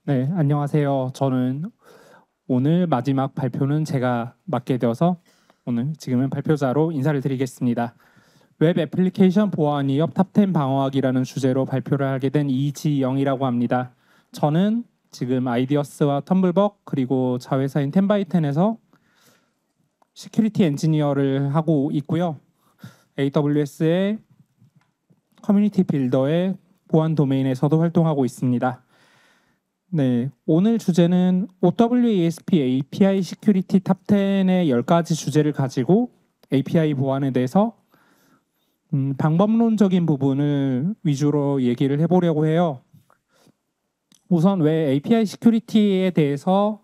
네, 안녕하세요. 저는 오늘 마지막 발표는 제가 맡게 되어서 지금은 발표자로 인사를 드리겠습니다. 웹 애플리케이션 보안 위협 탑10 방어하기라는 주제로 발표를 하게 된 이지영이라고 합니다. 저는 지금 아이디어스와 텀블벅 그리고 자회사인 텐바이텐에서 시큐리티 엔지니어를 하고 있고요. AWS의 커뮤니티 빌더의 보안 도메인에서도 활동하고 있습니다. 네, 오늘 주제는 OWASP API 시큐리티 탑10의 10가지 주제를 가지고 API 보안에 대해서 방법론적인 부분을 위주로 얘기를 해보려고 해요. 우선 왜 API 시큐리티에 대해서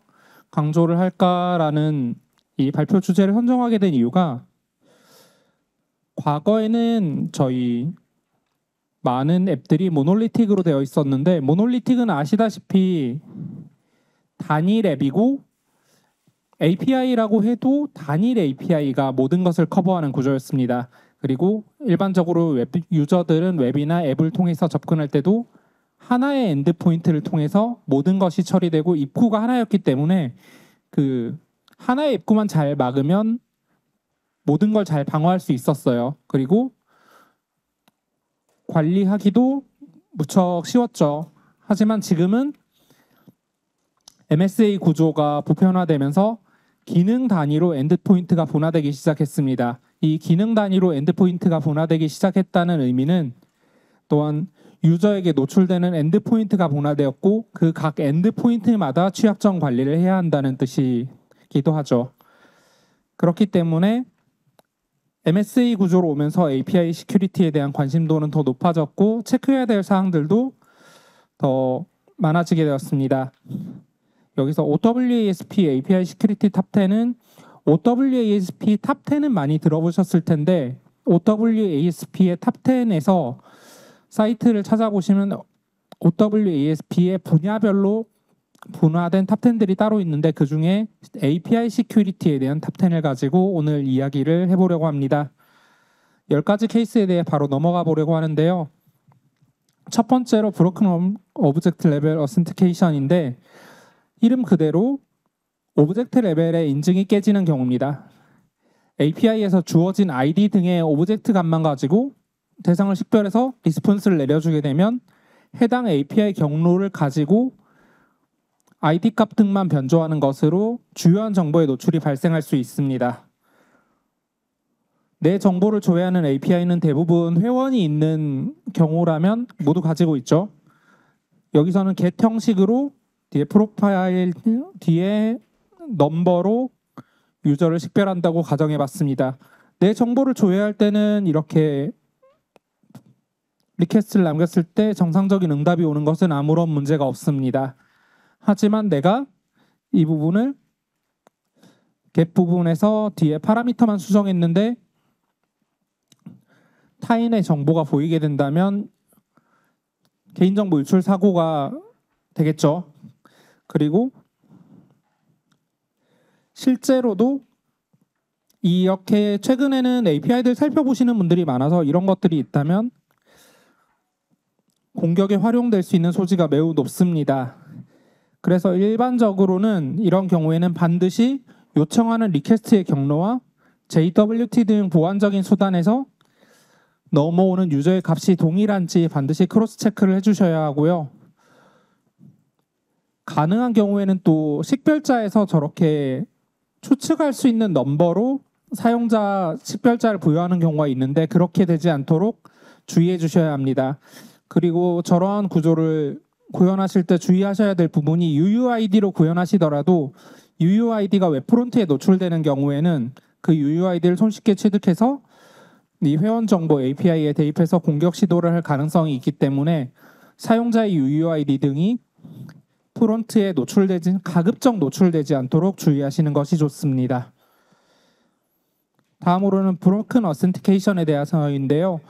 강조를 할까라는 이 발표 주제를 선정하게 된 이유가 과거에는 저희 많은 앱들이 모놀리틱으로 되어 있었는데 모놀리틱은 아시다시피 단일 앱이고 API라고 해도 단일 API가 모든 것을 커버하는 구조였습니다. 그리고 일반적으로 웹 유저들은 웹이나 앱을 통해서 접근할 때도 하나의 엔드포인트를 통해서 모든 것이 처리되고 입구가 하나였기 때문에 그 하나의 입구만 잘 막으면 모든 걸 잘 방어할 수 있었어요. 그리고 관리하기도 무척 쉬웠죠. 하지만 지금은 MSA 구조가 보편화되면서 기능 단위로 엔드포인트가 분화되기 시작했습니다. 이 기능 단위로 엔드포인트가 분화되기 시작했다는 의미는 또한 유저에게 노출되는 엔드포인트가 분화되었고 그 각 엔드포인트마다 취약점 관리를 해야 한다는 뜻이기도 하죠. 그렇기 때문에 MSA 구조로 오면서 API 시큐리티에 대한 관심도는 더 높아졌고 체크해야 될 사항들도 더 많아지게 되었습니다. 여기서 OWASP API 시큐리티 탑10은 OWASP 탑10은 많이 들어보셨을 텐데 OWASP의 탑10에서 사이트를 찾아보시면 OWASP의 분야별로 분화된 탑10들이 따로 있는데 그중에 API 시큐리티에 대한 탑10을 가지고 오늘 이야기를 해보려고 합니다. 10가지 케이스에 대해 바로 넘어가 보려고 하는데요. 첫 번째로 브로큰 오브젝트 레벨 어센티케이션인데 이름 그대로 오브젝트 레벨의 인증이 깨지는 경우입니다. API에서 주어진 ID 등의 오브젝트 값만 가지고 대상을 식별해서 리스폰스를 내려주게 되면 해당 API 경로를 가지고 ID 값 등만 변조하는 것으로 주요한 정보의 노출이 발생할 수 있습니다. 내 정보를 조회하는 API는 대부분 회원이 있는 경우라면 모두 가지고 있죠. 여기서는 get 형식으로 뒤에 프로파일 뒤에 넘버로 유저를 식별한다고 가정해봤습니다. 내 정보를 조회할 때는 이렇게 리퀘스트를 남겼을 때 정상적인 응답이 오는 것은 아무런 문제가 없습니다. 하지만 내가 이 부분을 get 부분에서 뒤에 파라미터만 수정했는데 타인의 정보가 보이게 된다면 개인정보 유출 사고가 되겠죠. 그리고 실제로도 이렇게 최근에는 API들 살펴보시는 분들이 많아서 이런 것들이 있다면 공격에 활용될 수 있는 소지가 매우 높습니다. 그래서 일반적으로는 이런 경우에는 반드시 요청하는 리퀘스트의 경로와 JWT 등 보안적인 수단에서 넘어오는 유저의 값이 동일한지 반드시 크로스 체크를 해주셔야 하고요. 가능한 경우에는 또 식별자에서 저렇게 추측할 수 있는 넘버로 사용자 식별자를 부여하는 경우가 있는데 그렇게 되지 않도록 주의해 주셔야 합니다. 그리고 저러한 구조를 구현하실 때 주의하셔야 될 부분이 UUID로 구현하시더라도 UUID가 웹 프론트에 노출되는 경우에는 그 UUID를 손쉽게 취득해서 이 회원 정보 API에 대입해서 공격 시도를 할 가능성이 있기 때문에 사용자의 UUID 등이 프론트에 가급적 노출되지 않도록 주의하시는 것이 좋습니다. 다음으로는 브로큰 어센티케이션에 대해서인데요.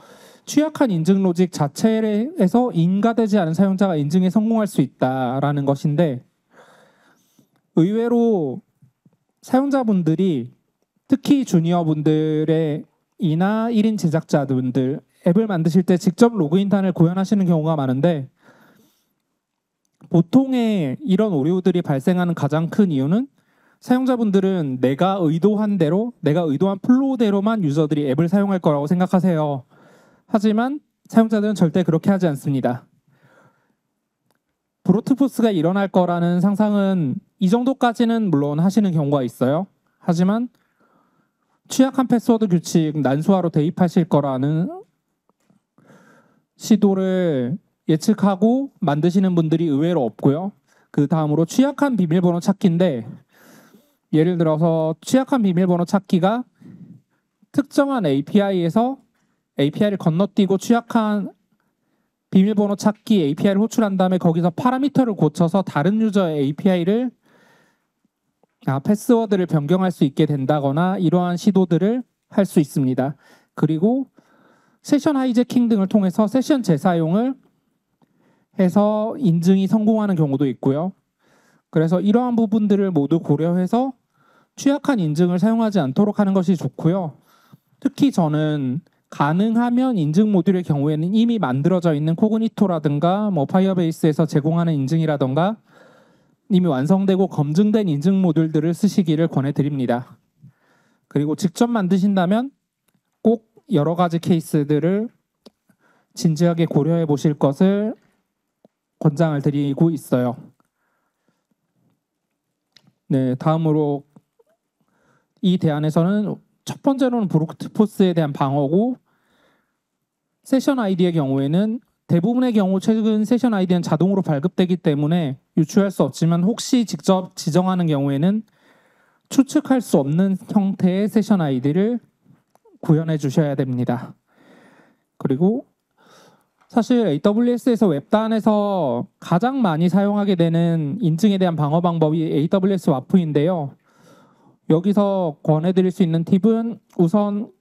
취약한 인증 로직 자체에서 인가되지 않은 사용자가 인증에 성공할 수 있다라는 것인데 의외로 사용자분들이 특히 주니어분들의 이나 1인 제작자분들 앱을 만드실 때 직접 로그인단을 구현하시는 경우가 많은데 보통의 이런 오류들이 발생하는 가장 큰 이유는 사용자분들은 내가 의도한 대로, 내가 의도한 플로우대로만 유저들이 앱을 사용할 거라고 생각하세요. 하지만 사용자들은 절대 그렇게 하지 않습니다. 브루트포스가 일어날 거라는 상상은 이 정도까지는 물론 하시는 경우가 있어요. 하지만 취약한 패스워드 규칙 난수화로 대입하실 거라는 시도를 예측하고 만드시는 분들이 의외로 없고요. 그 다음으로 취약한 비밀번호 찾기인데, 예를 들어서 취약한 비밀번호 찾기가 특정한 API에서 API를 건너뛰고 취약한 비밀번호 찾기 API를 호출한 다음에 거기서 파라미터를 고쳐서 다른 유저의 API를 패스워드를 변경할 수 있게 된다거나 이러한 시도들을 할 수 있습니다. 그리고 세션 하이제킹 등을 통해서 세션 재사용을 해서 인증이 성공하는 경우도 있고요. 그래서 이러한 부분들을 모두 고려해서 취약한 인증을 사용하지 않도록 하는 것이 좋고요. 특히 저는 가능하면 인증 모듈의 경우에는 이미 만들어져 있는 코그니토라든가 파이어베이스에서 제공하는 인증이라든가 이미 완성되고 검증된 인증 모듈들을 쓰시기를 권해드립니다. 그리고 직접 만드신다면 꼭 여러 가지 케이스들을 진지하게 고려해 보실 것을 권장을 드리고 있어요. 네, 다음으로 이 대안에서는 첫 번째로는 브루트포스에 대한 방어고, 세션 아이디의 경우에는 대부분의 경우 최근 세션 아이디는 자동으로 발급되기 때문에 유추할 수 없지만 혹시 직접 지정하는 경우에는 추측할 수 없는 형태의 세션 아이디를 구현해 주셔야 됩니다. 그리고 사실 AWS에서 웹단에서 가장 많이 사용하게 되는 인증에 대한 방어 방법이 AWS 와프인데요. 여기서 권해드릴 수 있는 팁은 우선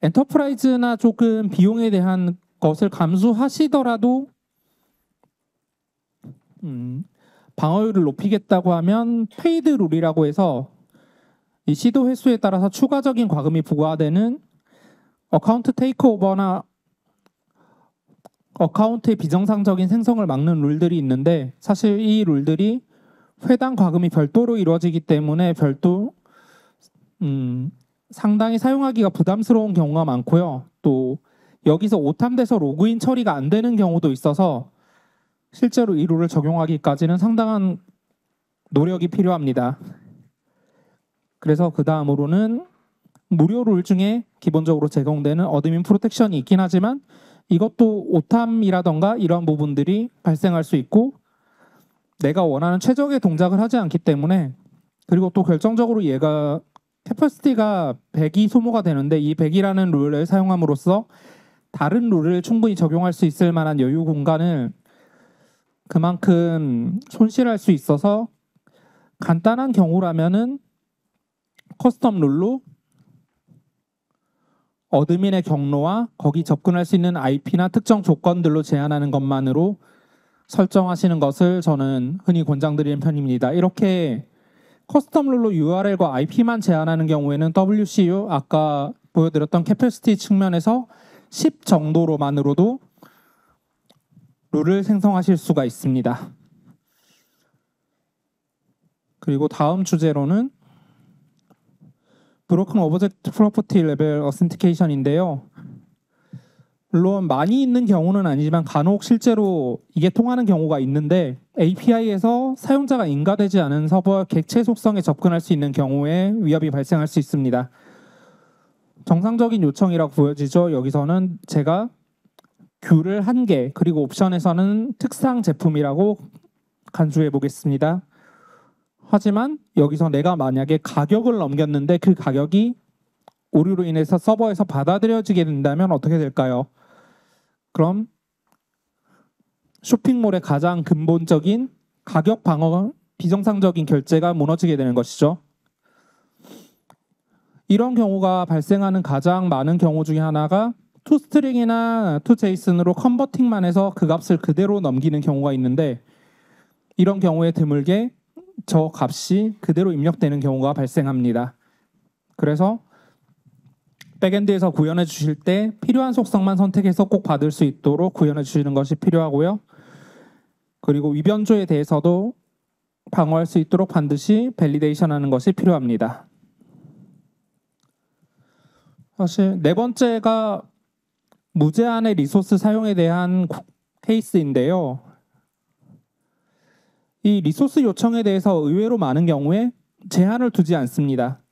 엔터프라이즈나 조금 비용에 대한 것을 감수하시더라도 방어율을 높이겠다고 하면 페이드 룰이라고 해서 이 시도 횟수에 따라서 추가적인 과금이 부과되는 어카운트 테이크오버나 어카운트의 비정상적인 생성을 막는 룰들이 있는데, 사실 이 룰들이 회당 과금이 별도로 이루어지기 때문에 상당히 사용하기가 부담스러운 경우가 많고요. 또 여기서 오탐돼서 로그인 처리가 안 되는 경우도 있어서 실제로 이 룰을 적용하기까지는 상당한 노력이 필요합니다. 그래서 그 다음으로는 무료 룰 중에 기본적으로 제공되는 어드민 프로텍션이 있긴 하지만 이것도 오탐이라던가 이런 부분들이 발생할 수 있고 내가 원하는 최적의 동작을 하지 않기 때문에, 그리고 또 결정적으로 얘가 캐퍼시티가 100이 소모가 되는데 이 100이라는 룰을 사용함으로써 다른 룰을 충분히 적용할 수 있을 만한 여유 공간을 그만큼 손실할 수 있어서 간단한 경우라면은 커스텀 룰로 어드민의 경로와 거기 접근할 수 있는 IP나 특정 조건들로 제한하는 것만으로 설정하시는 것을 저는 흔히 권장드리는 편입니다. 이렇게 커스텀 룰로 URL과 IP만 제한하는 경우에는 WCU 아까 보여드렸던 캐퍼시티 측면에서 10 정도로만으로도 룰을 생성하실 수가 있습니다. 그리고 다음 주제로는 브로큰 오브젝트 프로퍼티 레벨 어센티케이션인데요. 물론 많이 있는 경우는 아니지만 간혹 실제로 이게 통하는 경우가 있는데 API에서 사용자가 인가되지 않은 서버의 객체 속성에 접근할 수 있는 경우에 위협이 발생할 수 있습니다. 정상적인 요청이라고 보여지죠. 여기서는 제가 귤을 1개, 그리고 옵션에서는 특상 제품이라고 간주해 보겠습니다. 하지만 여기서 내가 만약에 가격을 넘겼는데 그 가격이 오류로 인해서 서버에서 받아들여지게 된다면 어떻게 될까요? 그럼 쇼핑몰의 가장 근본적인 가격 방어 비정상적인 결제가 무너지게 되는 것이죠. 이런 경우가 발생하는 가장 많은 경우 중에 하나가 toString이나 toJSON으로 컨버팅만 해서 그 값을 그대로 넘기는 경우가 있는데, 이런 경우에 드물게 저 값이 그대로 입력되는 경우가 발생합니다. 그래서 백엔드에서 구현해 주실 때 필요한 속성만 선택해서 꼭 받을 수 있도록 구현해 주시는 것이 필요하고요. 그리고 위변조에 대해서도 방어할 수 있도록 반드시 밸리데이션하는 것이 필요합니다. 사실 네 번째가 무제한의 리소스 사용에 대한 케이스인데요. 이 리소스 요청에 대해서 의외로 많은 경우에 제한을 두지 않습니다.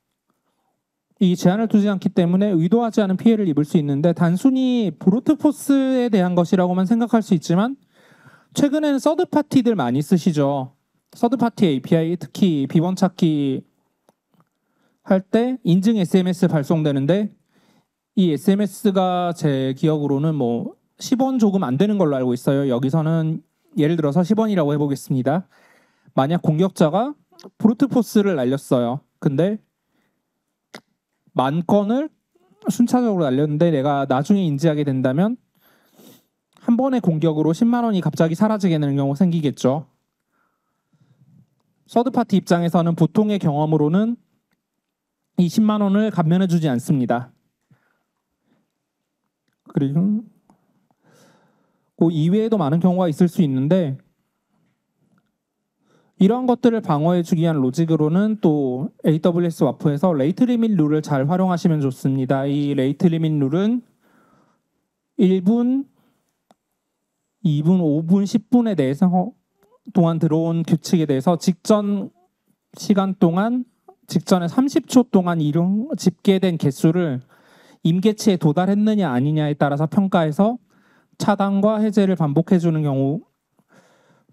이 제한을 두지 않기 때문에 의도하지 않은 피해를 입을 수 있는데 단순히 브루트 포스에 대한 것이라고만 생각할 수 있지만 최근에는 서드 파티들 많이 쓰시죠. 서드 파티 API 특히 비번 찾기 할 때 인증 SMS 발송되는데 이 SMS가 제 기억으로는 10원 조금 안 되는 걸로 알고 있어요. 여기서는 예를 들어서 10원이라고 해보겠습니다. 만약 공격자가 브루트 포스를 날렸어요. 근데 10,000건을 순차적으로 날렸는데 내가 나중에 인지하게 된다면 한 번의 공격으로 10만 원이 갑자기 사라지게 되는 경우가 생기겠죠. 서드파티 입장에서는 보통의 경험으로는 이 10만 원을 감면해주지 않습니다. 그리고 그 이외에도 많은 경우가 있을 수 있는데 이러한 것들을 방어해주기 위한 로직으로는 또 AWS 와프에서 레이트 리밋 룰을 잘 활용하시면 좋습니다. 이 레이트 리밋 룰은 1분, 2분, 5분, 10분에 대해서 동안 들어온 규칙에 대해서 직전 시간 동안 직전에 30초 동안 집계된 개수를 임계치에 도달했느냐 아니냐에 따라서 평가해서 차단과 해제를 반복해주는 경우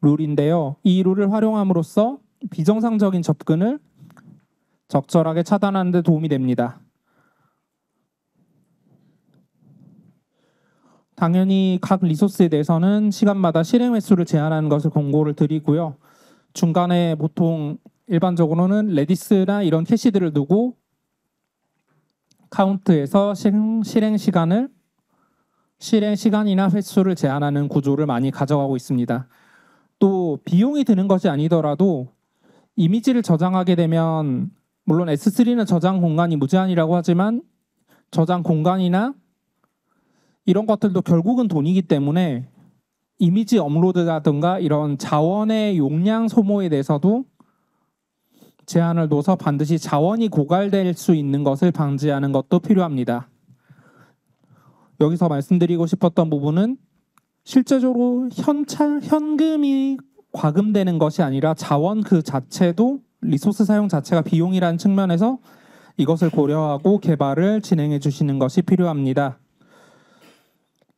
룰인데요. 이 룰을 활용함으로써 비정상적인 접근을 적절하게 차단하는 데 도움이 됩니다. 당연히 각 리소스에 대해서는 시간마다 실행 횟수를 제한하는 것을 권고를 드리고요. 중간에 보통 일반적으로는 레디스나 이런 캐시들을 두고 카운트에서 실행 시간이나 횟수를 제한하는 구조를 많이 가져가고 있습니다. 또 비용이 드는 것이 아니더라도 이미지를 저장하게 되면 물론 S3는 저장 공간이 무제한이라고 하지만 저장 공간이나 이런 것들도 결국은 돈이기 때문에 이미지 업로드라든가 이런 자원의 용량 소모에 대해서도 제한을 둬서 반드시 자원이 고갈될 수 있는 것을 방지하는 것도 필요합니다. 여기서 말씀드리고 싶었던 부분은 실제적으로 현금이 과금되는 것이 아니라 자원 그 자체도 리소스 사용 자체가 비용이라는 측면에서 이것을 고려하고 개발을 진행해 주시는 것이 필요합니다.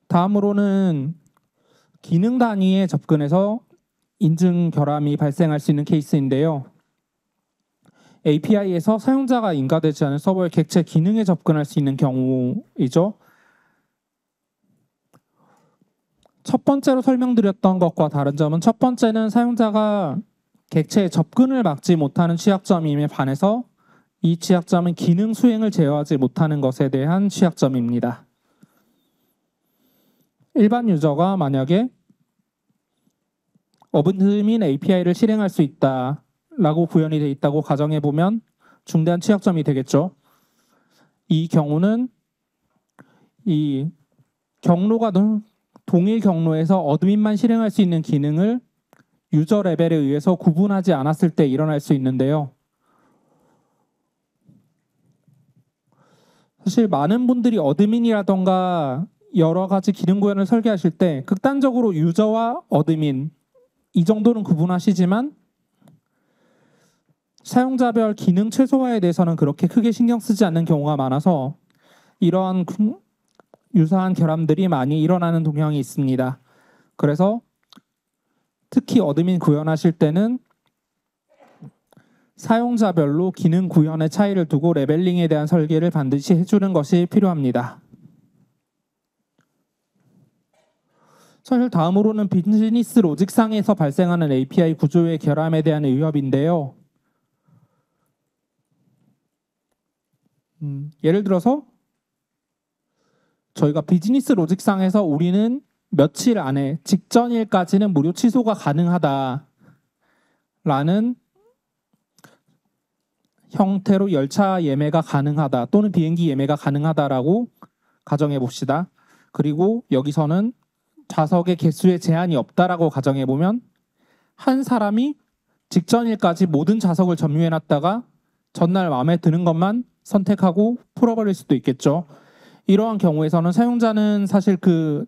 다음으로는 기능 단위에 접근해서 인증 결함이 발생할 수 있는 케이스인데요. API에서 사용자가 인가되지 않은 서버의 객체 기능에 접근할 수 있는 경우이죠. 첫 번째로 설명드렸던 것과 다른 점은 첫 번째는 사용자가 객체에 접근을 막지 못하는 취약점임에 반해서 이 취약점은 기능 수행을 제어하지 못하는 것에 대한 취약점입니다. 일반 유저가 만약에 어드민 API를 실행할 수 있다라고 구현이 되어 있다고 가정해보면 중대한 취약점이 되겠죠. 이 경우는 이 경로가 동일 경로에서 어드민만 실행할 수 있는 기능을 유저 레벨에 의해서 구분하지 않았을 때 일어날 수 있는데요. 사실 많은 분들이 어드민이라던가 여러 가지 기능 구현을 설계하실 때 극단적으로 유저와 어드민 이 정도는 구분하시지만 사용자별 기능 최소화에 대해서는 그렇게 크게 신경 쓰지 않는 경우가 많아서 이러한 유사한 결함들이 많이 일어나는 동향이 있습니다. 그래서 특히 어드민 구현하실 때는 사용자별로 기능 구현의 차이를 두고 레벨링에 대한 설계를 반드시 해주는 것이 필요합니다. 사실 다음으로는 비즈니스 로직상에서 발생하는 API 구조의 결함에 대한 위협인데요. 예를 들어서 저희가 비즈니스 로직상에서 우리는 며칠 안에 직전일까지는 무료 취소가 가능하다라는 형태로 열차 예매가 가능하다 또는 비행기 예매가 가능하다라고 가정해 봅시다. 그리고 여기서는 좌석의 개수에 제한이 없다라고 가정해 보면 한 사람이 직전일까지 모든 자석을 점유해놨다가 전날 마음에 드는 것만 선택하고 풀어버릴 수도 있겠죠. 이러한 경우에서는 사용자는 사실 그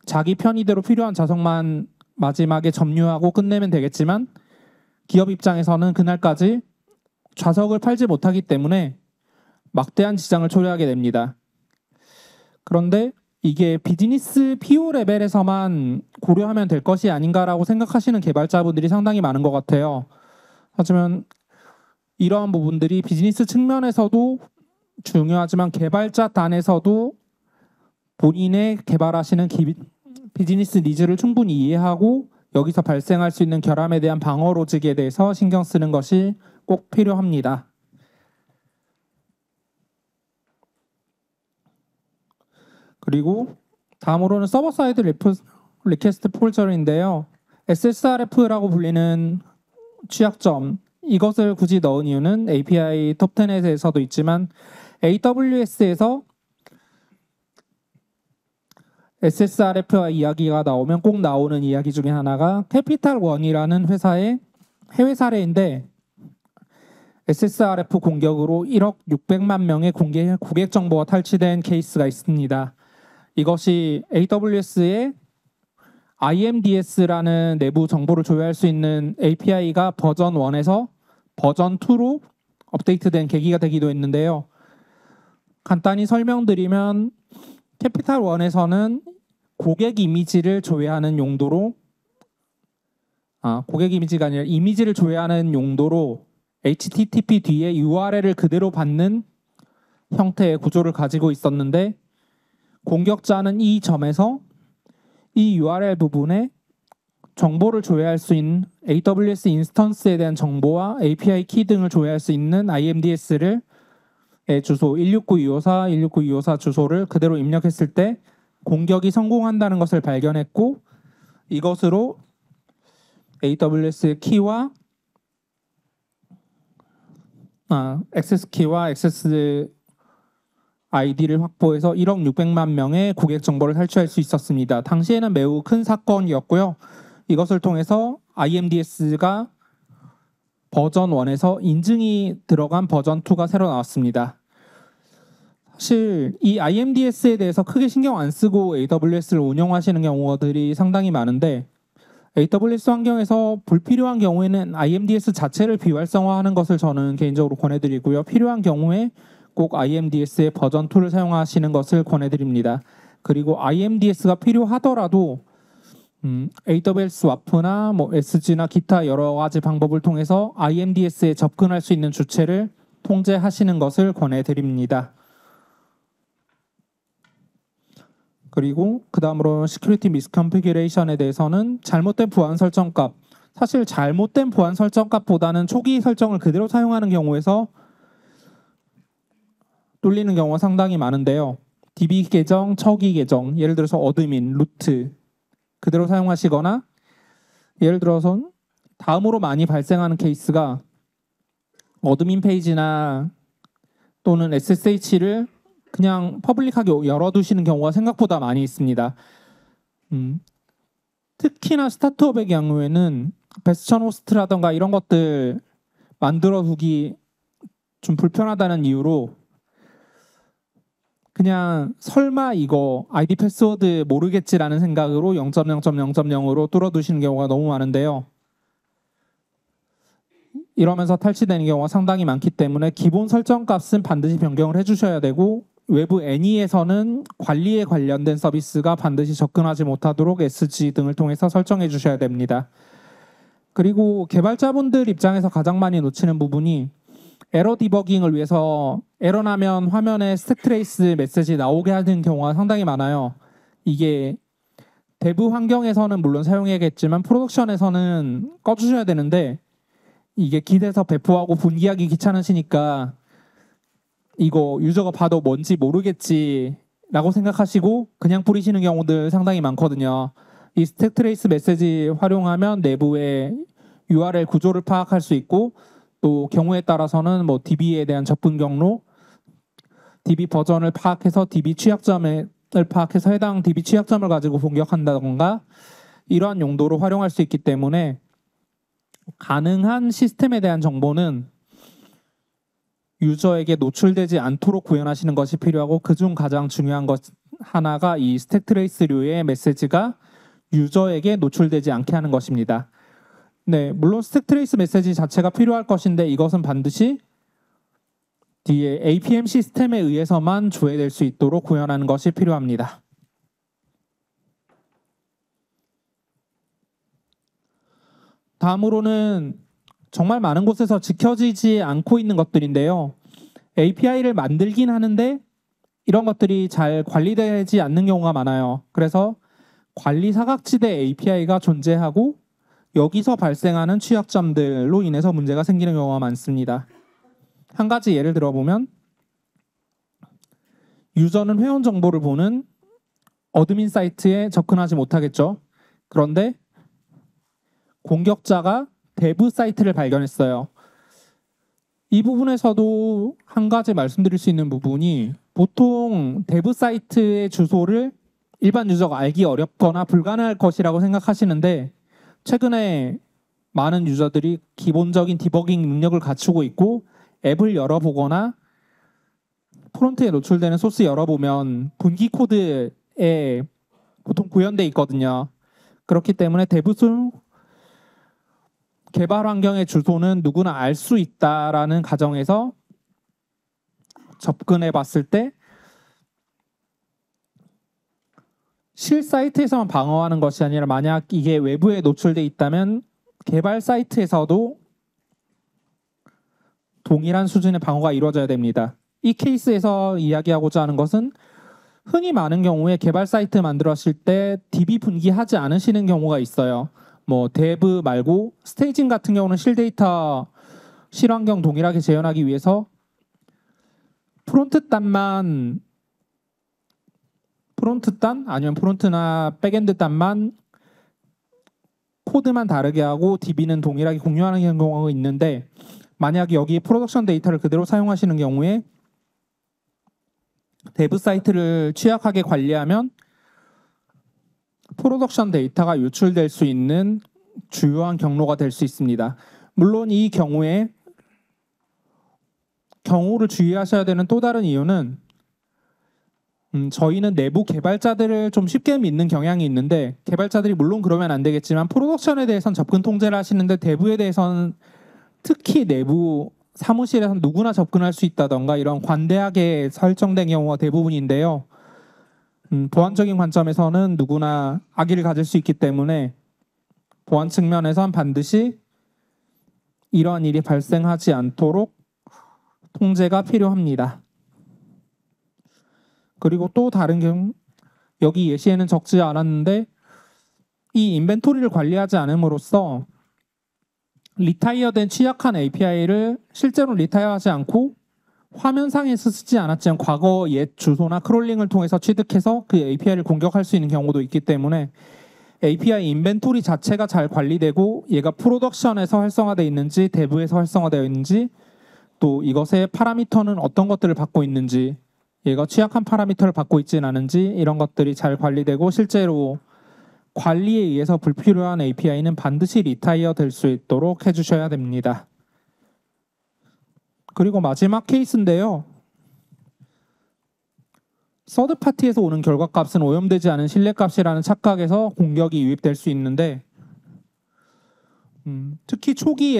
자기 편의대로 필요한 자석만 마지막에 점유하고 끝내면 되겠지만 기업 입장에서는 그날까지 좌석을 팔지 못하기 때문에 막대한 지장을 초래하게 됩니다. 그런데 이게 비즈니스 PO 레벨에서만 고려하면 될 것이 아닌가라고 생각하시는 개발자분들이 상당히 많은 것 같아요. 하지만 이러한 부분들이 비즈니스 측면에서도 중요하지만 개발자 단에서도 본인의 개발하시는 비즈니스 니즈를 충분히 이해하고 여기서 발생할 수 있는 결함에 대한 방어 로직에 대해서 신경 쓰는 것이 꼭 필요합니다. 그리고 다음으로는 서버 사이드 리퀘스트 폴저인데요. SSRF라고 불리는 취약점, 이것을 굳이 넣은 이유는 API 톱 10에서도 있지만 AWS에서 SSRF와 이야기가 나오면 꼭 나오는 이야기 중에 하나가 캐피탈원이라는 회사의 해외 사례인데 SSRF 공격으로 1억 600만 명의 고객 정보가 탈취된 케이스가 있습니다. 이것이 AWS의 IMDS라는 내부 정보를 조회할 수 있는 API가 버전 1에서 버전 2로 업데이트된 계기가 되기도 했는데요. 간단히 설명드리면 캐피탈 1에서는 고객 이미지를 조회하는 용도로 고객 이미지가 아니라 이미지를 조회하는 용도로 HTTP 뒤에 URL을 그대로 받는 형태의 구조를 가지고 있었는데 공격자는 이 점에서 이 URL 부분에 정보를 조회할 수 있는 AWS 인스턴스에 대한 정보와 API 키 등을 조회할 수 있는 IMDS를 주소 169.254, 169.254 주소를 그대로 입력했을 때 공격이 성공한다는 것을 발견했고 이것으로 AWS 키와 액세스 키와 액세스 아이디를 확보해서 1억 600만 명의 고객 정보를 탈취할 수 있었습니다. 당시에는 매우 큰 사건이었고요. 이것을 통해서 IMDS가 버전 1에서 인증이 들어간 버전 2가 새로 나왔습니다. 사실 이 IMDS에 대해서 크게 신경 안 쓰고 AWS를 운영하시는 경우들이 상당히 많은데 AWS 환경에서 불필요한 경우에는 IMDS 자체를 비활성화하는 것을 저는 개인적으로 권해드리고요. 필요한 경우에 꼭 IMDS의 버전 2를 사용하시는 것을 권해드립니다. 그리고 IMDS가 필요하더라도 AWS 와프나 SG나 기타 여러 가지 방법을 통해서 IMDS에 접근할 수 있는 주체를 통제하시는 것을 권해드립니다. 그리고 그 다음으로 시큐리티 미스컨피규레이션에 대해서는 잘못된 보안 설정 값, 사실 잘못된 보안 설정 값보다는 초기 설정을 그대로 사용하는 경우에서 뚫리는 경우가 상당히 많은데요. DB 계정, 처기 계정, 예를 들어서 어드민, 루트 그대로 사용하시거나 예를 들어서 다음으로 많이 발생하는 케이스가 어드민 페이지나 또는 SSH를 그냥 퍼블릭하게 열어두시는 경우가 생각보다 많이 있습니다. 특히나 스타트업의 경우에는 베스천 호스트라던가 이런 것들 만들어두기 좀 불편하다는 이유로 그냥 설마 이거 아이디 패스워드 모르겠지라는 생각으로 0.0.0.0으로 뚫어두시는 경우가 너무 많은데요. 이러면서 탈취되는 경우가 상당히 많기 때문에 기본 설정 값은 반드시 변경을 해주셔야 되고 외부 애니에서는 관리에 관련된 서비스가 반드시 접근하지 못하도록 SG 등을 통해서 설정해 주셔야 됩니다. 그리고 개발자분들 입장에서 가장 많이 놓치는 부분이 에러 디버깅을 위해서 에러 나면 화면에 스택 트레이스 메시지 나오게 하는 경우가 상당히 많아요. 이게 대부 환경에서는 물론 사용해야겠지만 프로덕션에서는 꺼주셔야 되는데 이게 기대서 배포하고 분기하기 귀찮으시니까 이거 유저가 봐도 뭔지 모르겠지라고 생각하시고 그냥 뿌리시는 경우들 상당히 많거든요. 이 스택 트레이스 메시지 활용하면 내부의 URL 구조를 파악할 수 있고 또 경우에 따라서는 DB에 대한 접근 경로, DB 버전을 파악해서 DB 취약점을 파악해서 해당 DB 취약점을 가지고 공격한다던가 이러한 용도로 활용할 수 있기 때문에 가능한 시스템에 대한 정보는 유저에게 노출되지 않도록 구현하시는 것이 필요하고, 그중 가장 중요한 것 하나가 이 스택 트레이스류의 메시지가 유저에게 노출되지 않게 하는 것입니다. 네, 물론 스택 트레이스 메시지 자체가 필요할 것인데 이것은 반드시 뒤에 APM 시스템에 의해서만 조회될 수 있도록 구현하는 것이 필요합니다. 다음으로는 정말 많은 곳에서 지켜지지 않고 있는 것들인데요. API를 만들긴 하는데 이런 것들이 잘 관리되지 않는 경우가 많아요. 그래서 관리 사각지대 API가 존재하고 여기서 발생하는 취약점들로 인해서 문제가 생기는 경우가 많습니다. 한 가지 예를 들어보면, 유저는 회원 정보를 보는 어드민 사이트에 접근하지 못하겠죠. 그런데 공격자가 데브 사이트를 발견했어요. 이 부분에서도 한 가지 말씀드릴 수 있는 부분이, 보통 데브 사이트의 주소를 일반 유저가 알기 어렵거나 불가능할 것이라고 생각하시는데, 최근에 많은 유저들이 기본적인 디버깅 능력을 갖추고 있고 앱을 열어보거나 프론트에 노출되는 소스 열어보면 분기 코드에 보통 구현되어 있거든요. 그렇기 때문에 데브 개발 환경의 주소는 누구나 알 수 있다라는 가정에서 접근해 봤을 때 실 사이트에서만 방어하는 것이 아니라, 만약 이게 외부에 노출돼 있다면 개발 사이트에서도 동일한 수준의 방어가 이루어져야 됩니다. 이 케이스에서 이야기하고자 하는 것은, 흔히 많은 경우에 개발 사이트 만들었을 때 DB 분기하지 않으시는 경우가 있어요. 뭐 데브 말고 스테이징 같은 경우는 실 데이터 실환경 동일하게 재현하기 위해서 프론트 단만, 프론트 단 아니면 프론트나 백엔드 단만 코드만 다르게 하고 DB는 동일하게 공유하는 경우가 있는데, 만약 여기 프로덕션 데이터를 그대로 사용하시는 경우에 데브 사이트를 취약하게 관리하면 프로덕션 데이터가 유출될 수 있는 주요한 경로가 될 수 있습니다. 물론 이 경우를 주의하셔야 되는 또 다른 이유는, 저희는 내부 개발자들을 좀 쉽게 믿는 경향이 있는데, 개발자들이 물론 그러면 안 되겠지만 프로덕션에 대해서는 접근 통제를 하시는데 데브에 대해서는, 특히 내부 사무실에서는 누구나 접근할 수 있다던가 이런 관대하게 설정된 경우가 대부분인데요. 보안적인 관점에서는 누구나 악의를 가질 수 있기 때문에 보안 측면에선 반드시 이러한 일이 발생하지 않도록 통제가 필요합니다. 그리고 또 다른 경우, 여기 예시에는 적지 않았는데, 이 인벤토리를 관리하지 않음으로써 리타이어된 취약한 API를 실제로 리타이어하지 않고 화면상에서 쓰지 않았지만 과거 옛 주소나 크롤링을 통해서 취득해서 그 API를 공격할 수 있는 경우도 있기 때문에, API 인벤토리 자체가 잘 관리되고 얘가 프로덕션에서 활성화되어 있는지 데브에서 활성화되어 있는지, 또 이것의 파라미터는 어떤 것들을 받고 있는지, 얘가 취약한 파라미터를 받고 있지는 않은지, 이런 것들이 잘 관리되고 실제로 관리에 의해서 불필요한 API는 반드시 리타이어 될 수 있도록 해주셔야 됩니다. 그리고 마지막 케이스인데요. 서드파티에서 오는 결과값은 오염되지 않은 신뢰값이라는 착각에서 공격이 유입될 수 있는데, 특히 초기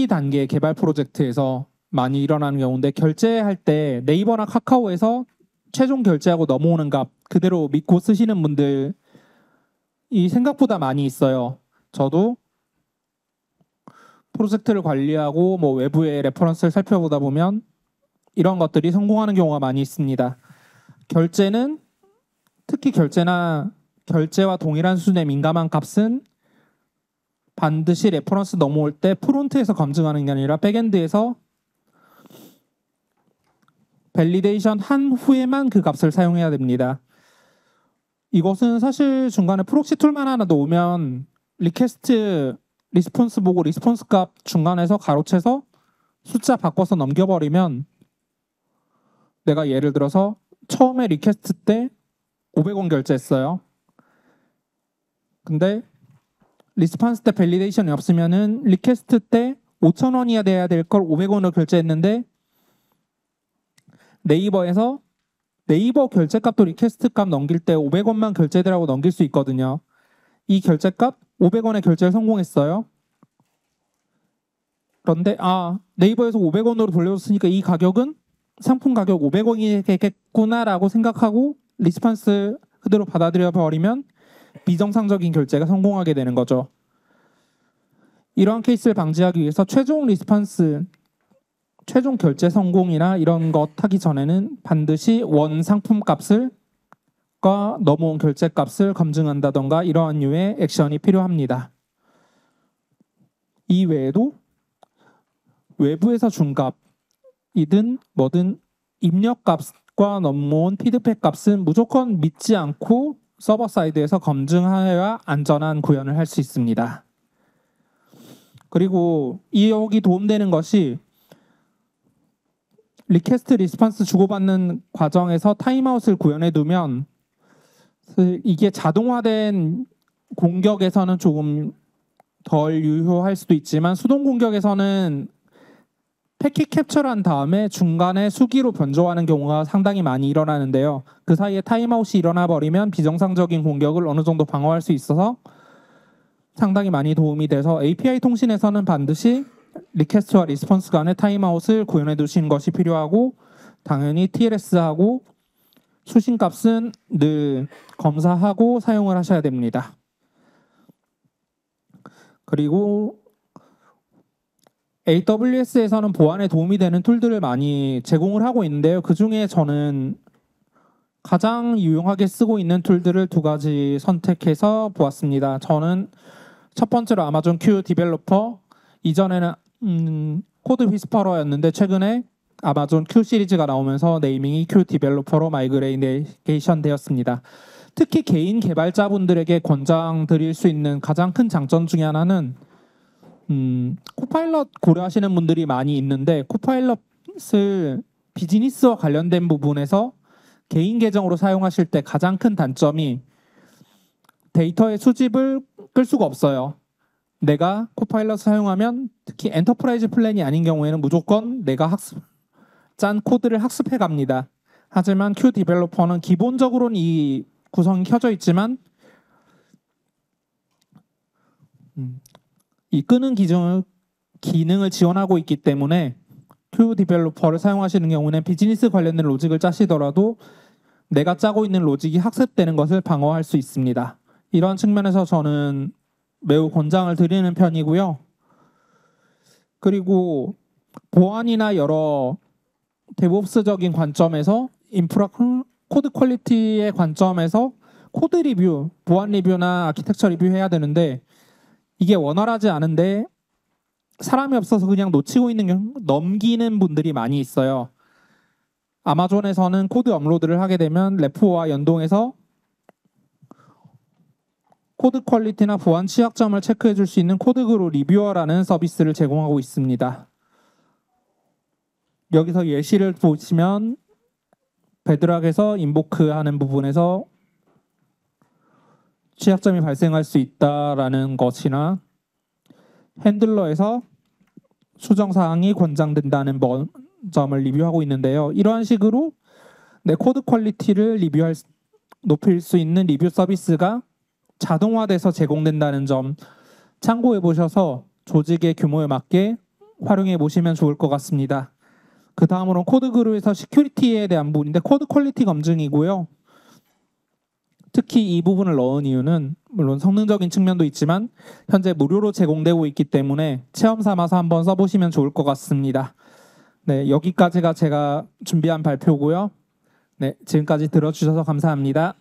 단계 개발 프로젝트에서 많이 일어나는 경우인데, 결제할 때 네이버나 카카오에서 최종 결제하고 넘어오는 값 그대로 믿고 쓰시는 분들이 생각보다 많이 있어요. 저도 프로젝트를 관리하고 뭐 외부의 레퍼런스를 살펴보다 보면 이런 것들이 성공하는 경우가 많이 있습니다. 결제는, 특히 결제와 동일한 수준의 민감한 값은 반드시 레퍼런스 넘어올 때 프론트에서 검증하는 게 아니라 백엔드에서 밸리데이션 한 후에만 그 값을 사용해야 됩니다. 이것은 사실 중간에 프록시 툴만 하나 놓으면 리퀘스트 리스폰스 보고 리스폰스 값 중간에서 가로채서 숫자 바꿔서 넘겨버리면, 내가 예를 들어서 처음에 리퀘스트 때 500원 결제했어요. 근데 리스폰스 때 밸리데이션이 없으면은 리퀘스트 때 5,000원이야 돼야 될 걸 500원을 결제했는데 네이버에서 네이버 결제값도 리퀘스트 값 넘길 때 500원만 결제되라고 넘길 수 있거든요. 이 결제값 500원의 결제를 성공했어요. 그런데 네이버에서 500원으로 돌려줬으니까 이 가격은 상품 가격 500원이겠구나라고 생각하고 리스폰스 그대로 받아들여 버리면 비정상적인 결제가 성공하게 되는 거죠. 이러한 케이스를 방지하기 위해서 최종 리스폰스, 최종 결제 성공이나 이런 것 하기 전에는 반드시 원 상품 값을 과 넘어온 결제 값을 검증한다던가 이러한 류의 액션이 필요합니다. 이 외에도 외부에서 준 값이든 뭐든 입력 값과 넘어온 피드백 값은 무조건 믿지 않고 서버 사이드에서 검증하여야 안전한 구현을 할 수 있습니다. 그리고 여기 도움되는 것이 리퀘스트 리스폰스 주고받는 과정에서 타임아웃을 구현해 두면 이게 자동화된 공격에서는 조금 덜 유효할 수도 있지만 수동 공격에서는 패킷 캡처한 다음에 중간에 수기로 변조하는 경우가 상당히 많이 일어나는데요. 그 사이에 타임아웃이 일어나 버리면 비정상적인 공격을 어느 정도 방어할 수 있어서 상당히 많이 도움이 돼서 API 통신에서는 반드시 리퀘스트와 리스폰스 간의 타임아웃을 구현해 두시는 것이 필요하고 당연히 TLS하고 수신값은 늘 검사하고 사용을 하셔야 됩니다. 그리고 AWS에서는 보안에 도움이 되는 툴들을 많이 제공을 하고 있는데요. 그중에 저는 가장 유용하게 쓰고 있는 툴들을 두 가지 선택해서 보았습니다. 저는 첫 번째로 아마존 Q 디벨로퍼, 이전에는 코드 휘스퍼러였는데 최근에 아마존 Q 시리즈가 나오면서 네이밍이 Q 디벨로퍼로 마이그레이션 되었습니다. 특히 개인 개발자분들에게 권장드릴 수 있는 가장 큰 장점 중에 하나는 코파일럿 고려하시는 분들이 많이 있는데 코파일럿을 비즈니스와 관련된 부분에서 개인 계정으로 사용하실 때 가장 큰 단점이 데이터의 수집을 끌 수가 없어요. 내가 코파일럿 사용하면 특히 엔터프라이즈 플랜이 아닌 경우에는 무조건 내가 짠 코드를 학습해 갑니다. 하지만 Q 디벨로퍼는 기본적으로는 이 구성이 켜져 있지만 이 끄는 기능을 지원하고 있기 때문에 Q 디벨로퍼를 사용하시는 경우는 비즈니스 관련된 로직을 짜시더라도 내가 짜고 있는 로직이 학습되는 것을 방어할 수 있습니다. 이런 측면에서 저는 매우 권장을 드리는 편이고요. 그리고 보안이나 여러 데브옵스적인 관점에서 인프라 코드 퀄리티의 관점에서 코드 리뷰, 보안 리뷰나 아키텍처 리뷰 해야 되는데 이게 원활하지 않은데 사람이 없어서 그냥 놓치고 있는 넘기는 분들이 많이 있어요. 아마존에서는 코드 업로드를 하게 되면 레포와 연동해서 코드 퀄리티나 보안 취약점을 체크해 줄 수 있는 코드그루 리뷰어라는 서비스를 제공하고 있습니다. 여기서 예시를 보시면 베드락에서 인보크하는 부분에서 취약점이 발생할 수 있다라는 것이나 핸들러에서 수정사항이 권장된다는 점을 리뷰하고 있는데요. 이러한 식으로 내 코드 퀄리티를 높일 수 있는 리뷰 서비스가 자동화돼서 제공된다는 점 참고해 보셔서 조직의 규모에 맞게 활용해 보시면 좋을 것 같습니다. 그 다음으로는 코드그루에서 시큐리티에 대한 부분인데 코드 퀄리티 검증이고요. 특히 이 부분을 넣은 이유는 물론 성능적인 측면도 있지만 현재 무료로 제공되고 있기 때문에 체험 삼아서 한번 써보시면 좋을 것 같습니다. 네, 여기까지가 제가 준비한 발표고요. 네, 지금까지 들어주셔서 감사합니다.